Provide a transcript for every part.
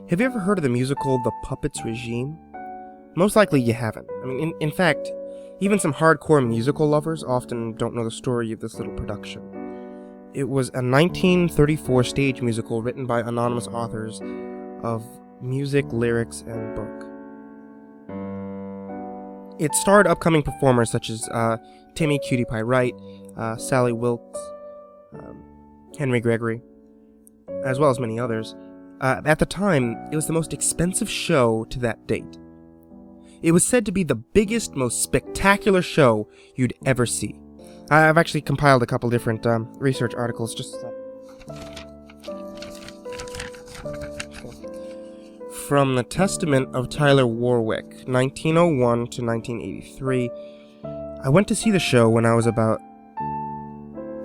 Have you ever heard of the musical The Puppets Regime? Most likely you haven't. I mean, in fact, even some hardcore musical lovers often don't know the story of this little production. It was a 1934 stage musical written by anonymous authors of music, lyrics, and book. It starred upcoming performers such as Timmy Cutie Pie Wright, Sally Wilkes, Henry Gregory, as well as many others. At the time, it was the most expensive show to that date. It was said to be the biggest, most spectacular show you'd ever see. I've actually compiled a couple different research articles just from the Testament of Tyler Warwick, 1901 to 1983. I went to see the show when I was about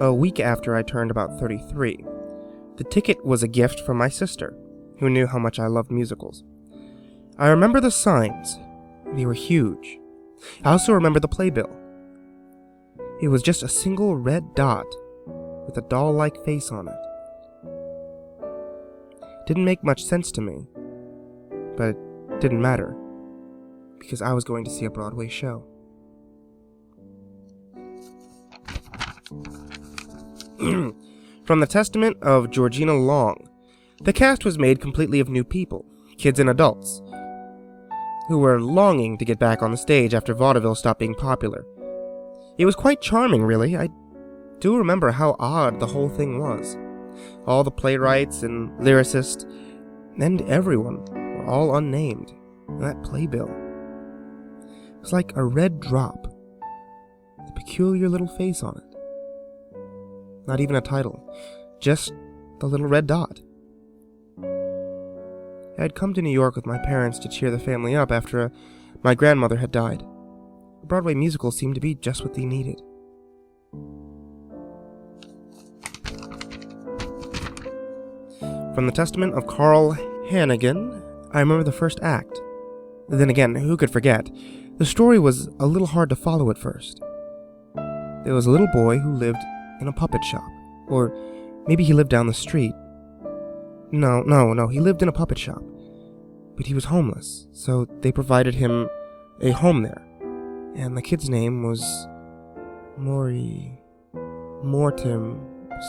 a week after I turned about 33. The ticket was a gift from my sister, who knew how much I loved musicals. I remember the signs. They were huge. I also remember the playbill. It was just a single red dot with a doll-like face on it. Didn't make much sense to me, but it didn't matter, because I was going to see a Broadway show. From the Testament of Georgina Long, the cast was made completely of new people, kids and adults, who were longing to get back on the stage after vaudeville stopped being popular. It was quite charming, really. I do remember how odd the whole thing was. All the playwrights and lyricists, and everyone, were all unnamed, and that playbill. It was like a red drop, with a peculiar little face on it. Not even a title, just the little red dot. I had come to New York with my parents to cheer the family up after my grandmother had died. A Broadway musical seemed to be just what they needed. From the Testament of Carl Hannigan, I remember the first act. Then again, who could forget? The story was a little hard to follow at first. There was a little boy who lived in a puppet shop. Or maybe he lived down the street. No, he lived in a puppet shop. But he was homeless, so they provided him a home there. And the kid's name was Mortem,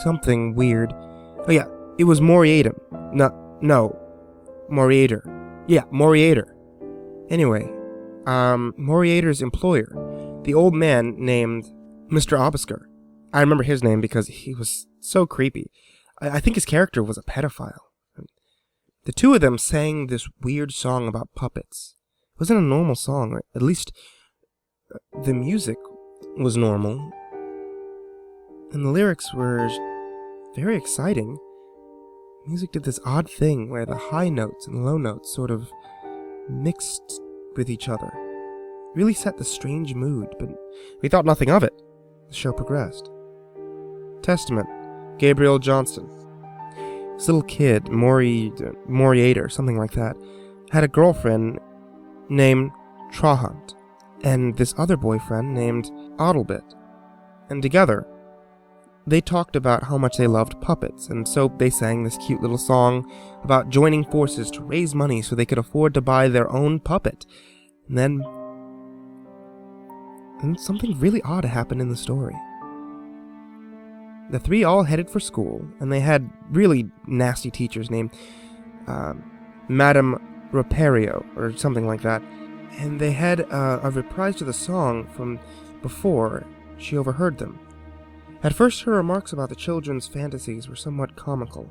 something weird. Oh yeah, it was Moriatum. No, Moriator. Yeah, Moriator. Anyway, Moriator's employer, the old man named Mr. Obisker. I remember his name because he was so creepy. I think his character was a pedophile. The two of them sang this weird song about puppets. It wasn't a normal song, or at least the music was normal. And the lyrics were very exciting. Music did this odd thing where the high notes and low notes sort of mixed with each other. It really set the strange mood, but we thought nothing of it. The show progressed. Testament, Gabriel Johnston. This little kid, Moriator, something like that, had a girlfriend named Trahant, and this other boyfriend named Oddlebit. And together, they talked about how much they loved puppets, and so they sang this cute little song about joining forces to raise money so they could afford to buy their own puppet. And then something really odd happened in the story. The three all headed for school, and they had really nasty teachers named Madame Raperio, or something like that. And they had a reprise to the song from before she overheard them. At first, her remarks about the children's fantasies were somewhat comical,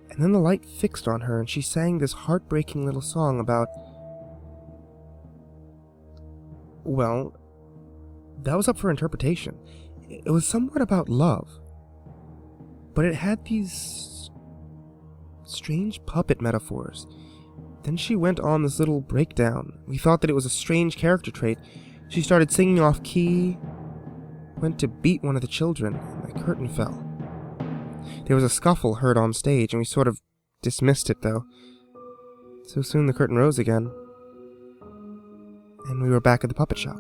and then the light fixed on her, and she sang this heartbreaking little song about... Well, that was up for interpretation. It was somewhat about love. But it had these strange puppet metaphors. Then she went on this little breakdown. We thought that it was a strange character trait. She started singing off key, went to beat one of the children, and the curtain fell. There was a scuffle heard on stage, and we sort of dismissed it, though. So soon the curtain rose again, and we were back at the puppet shop.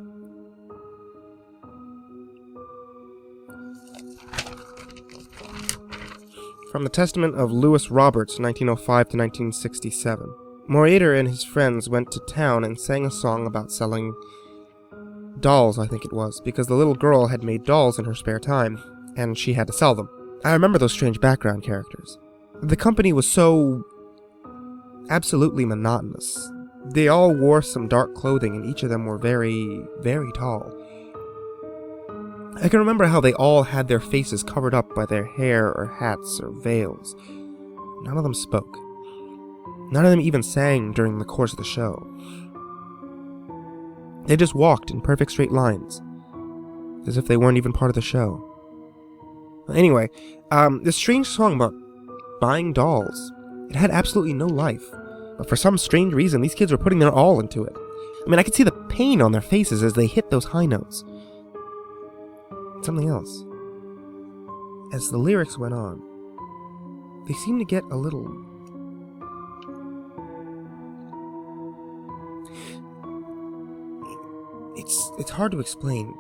From the Testament of Lewis Roberts, 1905 to 1967. Moriator and his friends went to town and sang a song about selling dolls, I think it was, because the little girl had made dolls in her spare time, and she had to sell them. I remember those strange background characters. The company was so absolutely monotonous. They all wore some dark clothing, and each of them were very, very tall. I can remember how they all had their faces covered up by their hair or hats or veils. None of them spoke. None of them even sang during the course of the show. They just walked in perfect straight lines, as if they weren't even part of the show. Anyway, this strange song about buying dolls, it had absolutely no life, but for some strange reason, these kids were putting their all into it. I mean, I could see the pain on their faces as they hit those high notes. Something else. As the lyrics went on, they seemed to get a little... It's hard to explain.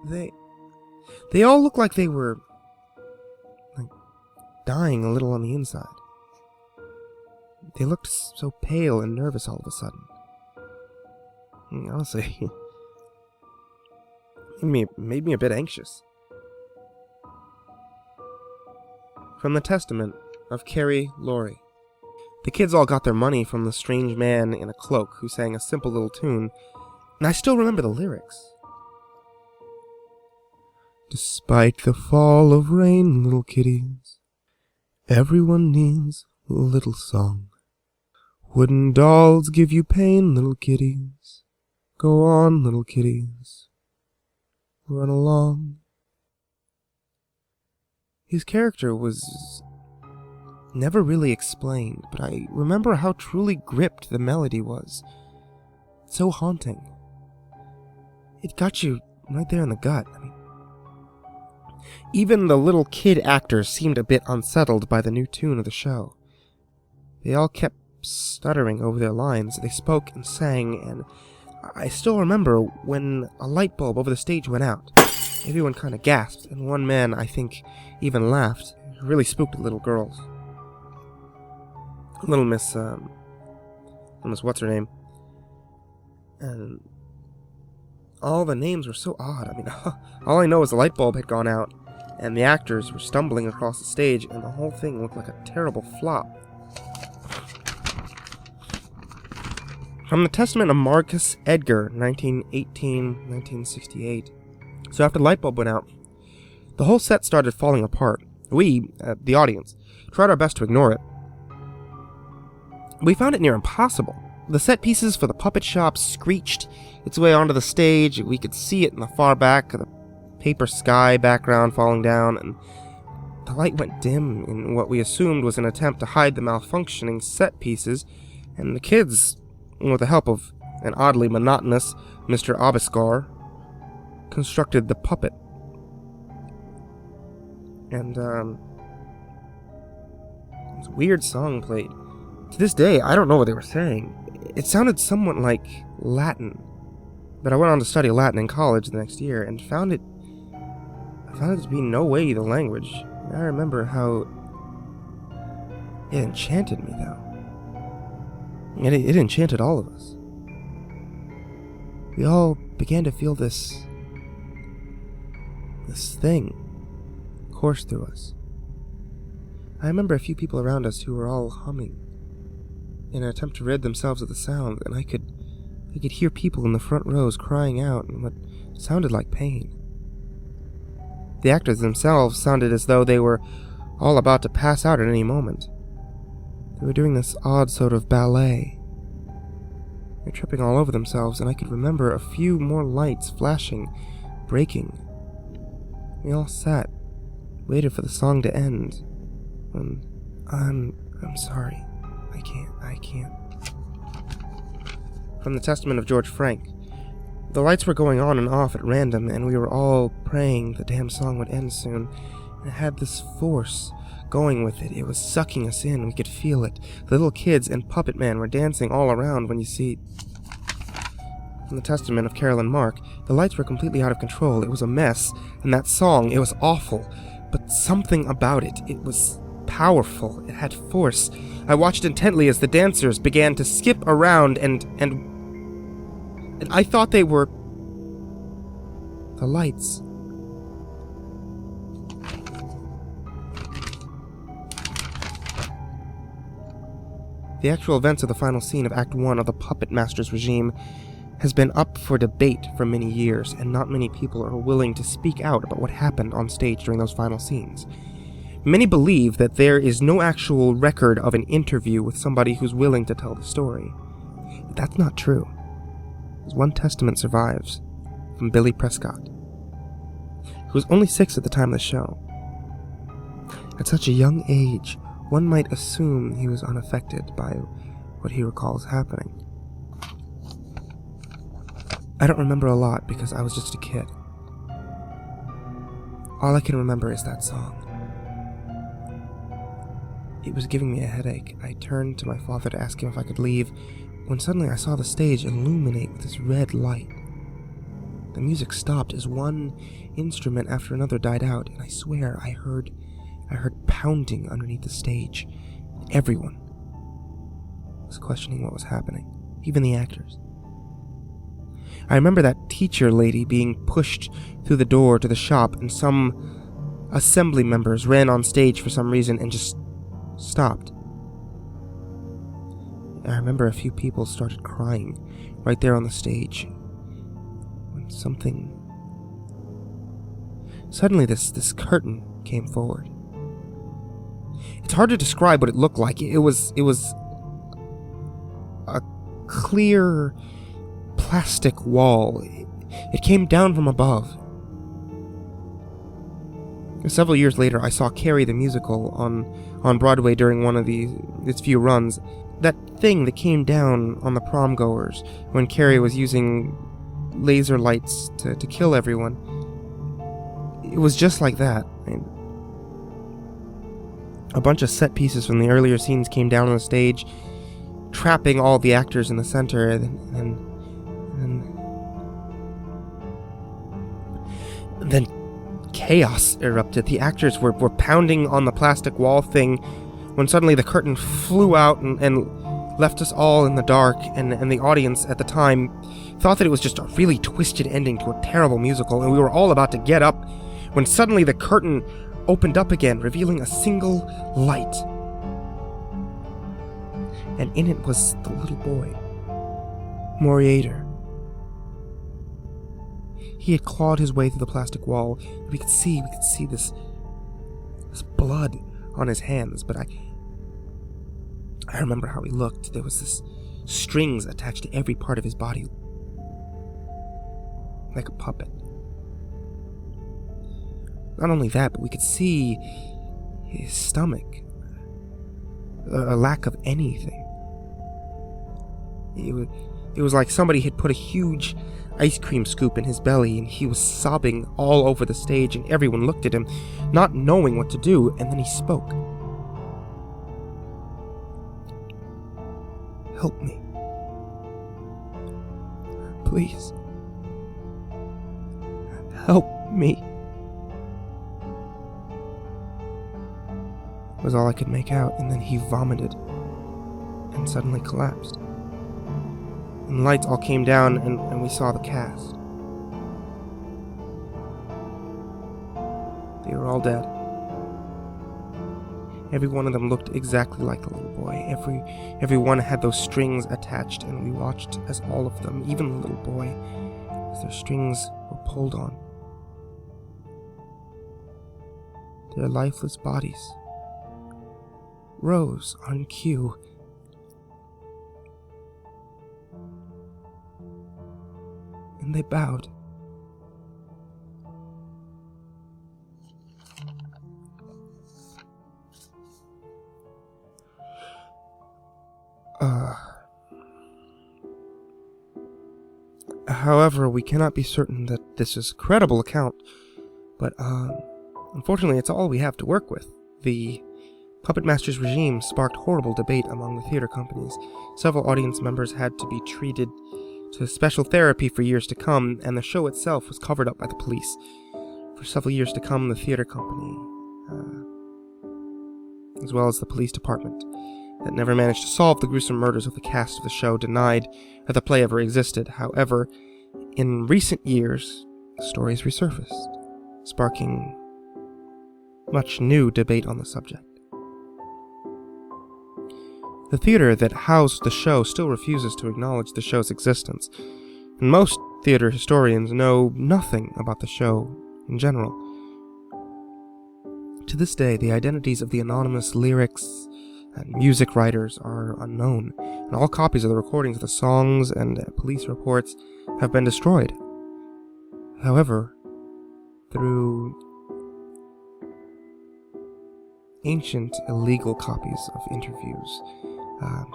They all looked like they were dying a little on the inside. They looked so pale and nervous all of a sudden. Honestly, it made me a bit anxious. From the Testament of Carrie Laurie. The kids all got their money from the strange man in a cloak who sang a simple little tune, and I still remember the lyrics. Despite the fall of rain, little kitties, everyone needs a little song. Wooden dolls give you pain, little kitties. Go on, little kitties, run along. His character was never really explained, but I remember how truly gripped the melody was. So haunting. It got you right there in the gut. I mean, even the little kid actors seemed a bit unsettled by the new tune of the show. They all kept stuttering over their lines. They spoke and sang, and I still remember when a light bulb over the stage went out. Everyone kind of gasped, and one man, I think, even laughed. It really spooked the little girls. Little Miss what's her name? And all the names were so odd. I mean, all I know is the light bulb had gone out, and the actors were stumbling across the stage, and the whole thing looked like a terrible flop. From the Testament of Marcus Edgar, 1918-1968. So after the light bulb went out, the whole set started falling apart. We, the audience, tried our best to ignore it. We found it near impossible. The set pieces for the puppet shop screeched its way onto the stage. We could see it in the far back of the paper sky background falling down, and the light went dim in what we assumed was an attempt to hide the malfunctioning set pieces, and the kids, with the help of an oddly monotonous Mr. Obiskar, constructed the puppet. And, this weird song played. To this day, I don't know what they were saying. It sounded somewhat like Latin, but I went on to study Latin in college the next year and found it to be no way the language. I remember how it enchanted me, though. And it enchanted all of us. We all began to feel this thing course through us. I remember a few people around us who were all humming in an attempt to rid themselves of the sound, and I could hear people in the front rows crying out in what sounded like pain. The actors themselves sounded as though they were all about to pass out at any moment. They were doing this odd sort of ballet. They were tripping all over themselves, and I could remember a few more lights flashing, breaking. We all sat, waited for the song to end, when I'm sorry. I can't. From the Testament of George Frank. The lights were going on and off at random, and we were all praying the damn song would end soon. And it had this force going with it. It was sucking us in. We could feel it. The little kids and Puppet Man were dancing all around when you see... From the Testament of Carolyn Mark, the lights were completely out of control. It was a mess, and that song, it was awful. But something about it was powerful. It had force. I watched intently as the dancers began to skip around and I thought they were the lights. The actual events of the final scene of Act 1 of the Puppetmaster's regime has been up for debate for many years, and not many people are willing to speak out about what happened on stage during those final scenes. Many believe that there is no actual record of an interview with somebody who's willing to tell the story. But that's not true. There's one testament survives, from Billy Prescott, who was only 6 at the time of the show. At such a young age, one might assume he was unaffected by what he recalls happening. I don't remember a lot because I was just a kid. All I can remember is that song. It was giving me a headache. I turned to my father to ask him if I could leave, when suddenly I saw the stage illuminate with this red light. The music stopped as one instrument after another died out, and I swear I heard pounding underneath the stage. Everyone was questioning what was happening, even the actors. I remember that teacher lady being pushed through the door to the shop, and some assembly members ran on stage for some reason and just stopped. I remember a few people started crying right there on the stage when suddenly this curtain came forward. It's hard to describe what it looked like. It was a clear plastic wall. It came down from above. Several years later, I saw Carrie the musical on Broadway during one of its few runs. That thing that came down on the prom goers when Carrie was using laser lights to kill everyone. It was just like that. A bunch of set pieces from the earlier scenes came down on the stage, trapping all the actors in the center, and then chaos erupted. The actors were pounding on the plastic wall thing when suddenly the curtain flew out and left us all in the dark, and the audience at the time thought that it was just a really twisted ending to a terrible musical, and we were all about to get up when suddenly the curtain opened up again, revealing a single light. And in it was the little boy, Moriator. He had clawed his way through the plastic wall. We could see this blood on his hands, but I remember how he looked. There was this strings attached to every part of his body, like a puppet. Not only that, but we could see his stomach, a lack of anything. It was like somebody had put a huge ice cream scoop in his belly, and he was sobbing all over the stage, and everyone looked at him, not knowing what to do, and then he spoke. Help me. Please. Help me. Was all I could make out, and then he vomited and suddenly collapsed. And the lights all came down, and we saw the cast. They were all dead. Every one of them looked exactly like the little boy. Every one had those strings attached, and we watched as all of them, even the little boy, as their strings were pulled on. Their lifeless bodies rose on cue. And they bowed. However, we cannot be certain that this is a credible account, but unfortunately it's all we have to work with. The Puppetmaster's regime sparked horrible debate among the theater companies. Several audience members had to be treated to special therapy for years to come, and the show itself was covered up by the police. For several years to come, the theater company as well as the police department, that never managed to solve the gruesome murders of the cast of the show, denied that the play ever existed. However, in recent years, the stories resurfaced, sparking much new debate on the subject. The theater that housed the show still refuses to acknowledge the show's existence, and most theater historians know nothing about the show in general. To this day, the identities of the anonymous lyrics and music writers are unknown, and all copies of the recordings of the songs and police reports have been destroyed. However, through ancient illegal copies of interviews,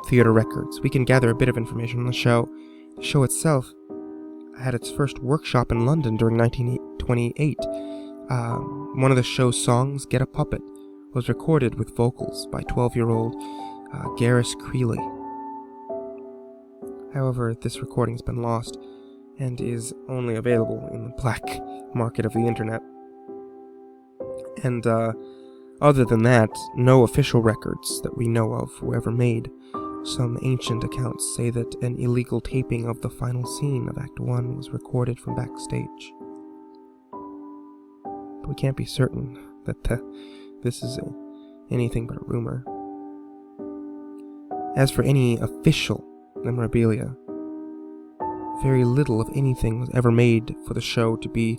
theater records, we can gather a bit of information on the show. The show itself had its first workshop in London during 1928. One of the show's songs, Get a Puppet, was recorded with vocals by 12-year-old Garris Creeley. However, this recording has been lost and is only available in the black market of the internet. And other than that, no official records that we know of were ever made. Some ancient accounts say that an illegal taping of the final scene of Act 1 was recorded from backstage. But we can't be certain that this is anything but a rumor. As for any official memorabilia, very little of anything was ever made for the show to be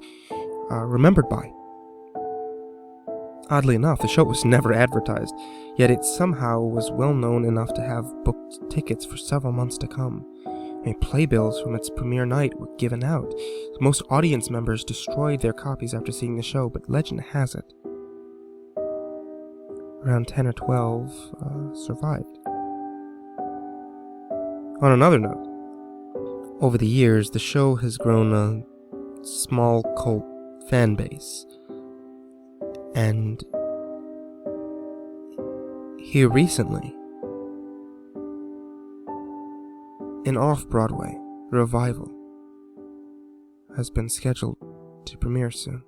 remembered by. Oddly enough, the show was never advertised, yet it somehow was well known enough to have booked tickets for several months to come. Playbills from its premiere night were given out. Most audience members destroyed their copies after seeing the show, but legend has it around 10 or 12 survived. On another note, over the years, the show has grown a small cult fan base. And here recently, an off-Broadway revival has been scheduled to premiere soon.